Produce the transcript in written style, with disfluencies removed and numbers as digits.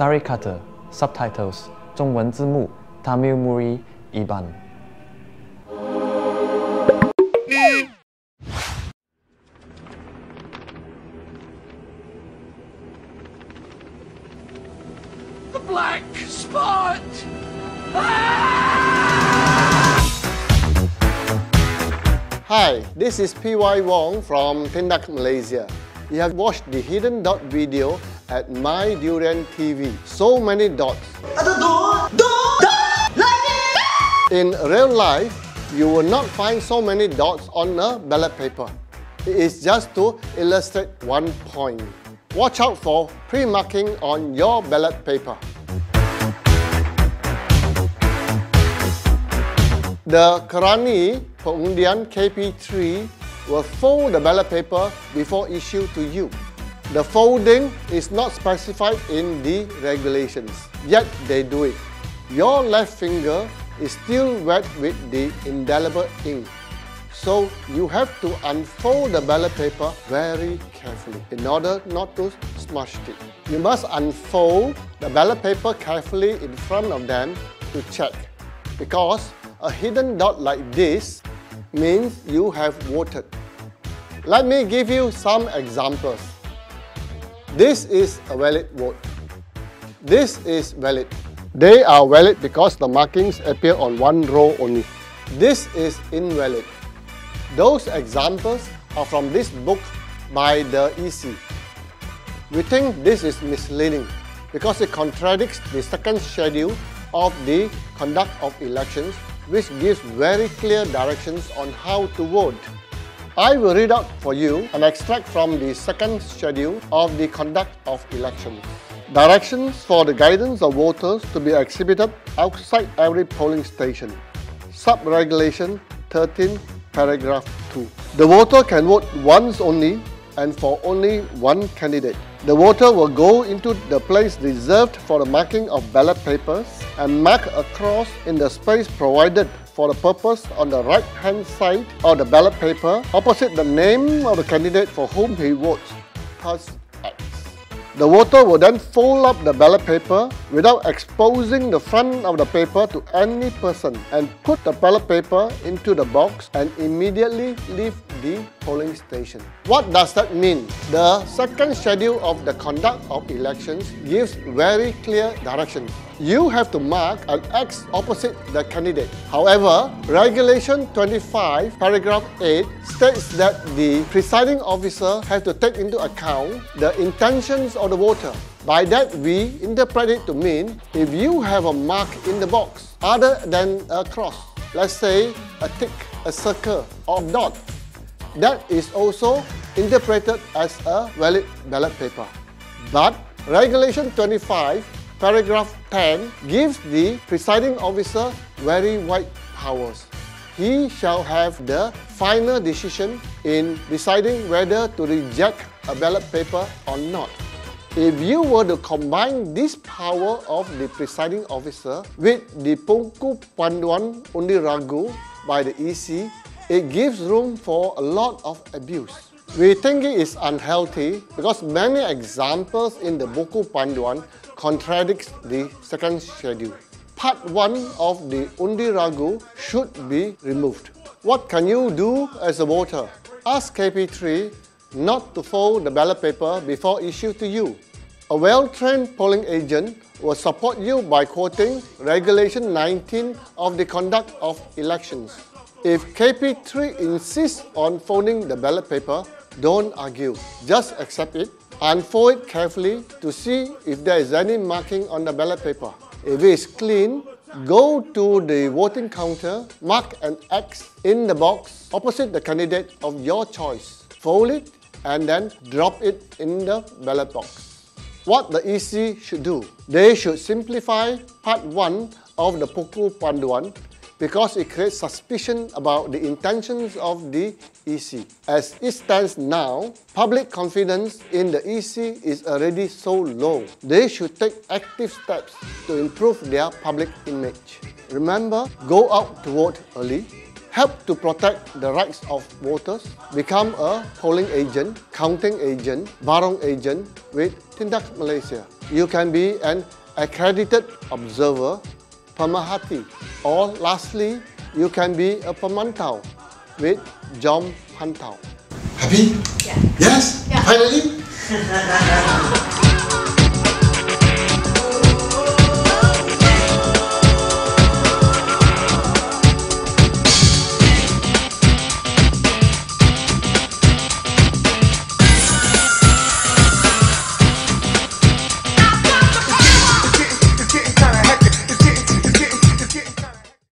Sari Kata Subtitles 中文字幕 Tamil Muri Iban. The black spot! Hi, this is PY Wong from Pendidikan Malaysia. You have watched the Hidden Dot video at My Durian TV. So many dots. In real life, you will not find so many dots on a ballot paper. It is just to illustrate one point. Watch out for pre-marking on your ballot paper. The Kerani Pengundian KP3 will fold the ballot paper before issue to you. The folding is not specified in the regulations, yet they do it. Your left finger is still wet with the indelible ink, so you have to unfold the ballot paper very carefully in order not to smash it. You must unfold the ballot paper carefully in front of them to check, because a hidden dot like this means you have voted. Let me give you some examples. This is a valid vote. This is valid. They are valid because the markings appear on one row only. This is invalid. Those examples are from this book by the EC. We think this is misleading because it contradicts the second schedule of the conduct of elections, which gives very clear directions on how to vote. I will read out for you an extract from the second schedule of the conduct of elections. Directions for the guidance of voters to be exhibited outside every polling station. Sub-regulation 13, paragraph 2. The voter can vote once only and for only one candidate. The voter will go into the place reserved for the marking of ballot papers and mark a cross in the space provided for the purpose on the right-hand side of the ballot paper opposite the name of the candidate for whom he votes, plus X. The voter will then fold up the ballot paper without exposing the front of the paper to any person and put the ballot paper into the box and immediately leave the polling station. What does that mean? The second schedule of the conduct of elections gives very clear directions. You have to mark an X opposite the candidate. However, Regulation 25, paragraph 8 states that the presiding officer has to take into account the intentions of the voter. By that, we interpret it to mean if you have a mark in the box other than a cross, let's say a tick, a circle, or a dot, that is also interpreted as a valid ballot paper. But Regulation 25, paragraph 10 gives the presiding officer very wide powers. He shall have the final decision in deciding whether to reject a ballot paper or not. If you were to combine this power of the presiding officer with the Buku Panduan Undi Ragu by the EC, it gives room for a lot of abuse. We think it is unhealthy because many examples in the Buku Panduan contradicts the second schedule. Part 1 of the Undi Ragu should be removed. What can you do as a voter? Ask KP3 not to fold the ballot paper before issue to you. A well-trained polling agent will support you by quoting Regulation 19 of the conduct of elections. If KP3 insists on folding the ballot paper, don't argue. Just accept it. Unfold it carefully to see if there is any marking on the ballot paper. If it is clean, go to the voting counter, mark an X in the box opposite the candidate of your choice. Fold it and then drop it in the ballot box. What the EC should do? They should simplify Part 1 of the Buku Panduan because it creates suspicion about the intentions of the EC. As it stands now, public confidence in the EC is already so low. They should take active steps to improve their public image. Remember, go out to vote early, help to protect the rights of voters, become a polling agent, counting agent, barong agent with Tindak Malaysia. You can be an accredited observer, pemerhati, or lastly, you can be a pemantau with Jom Pantau. Happy? Yeah. Yes? Yeah. Finally?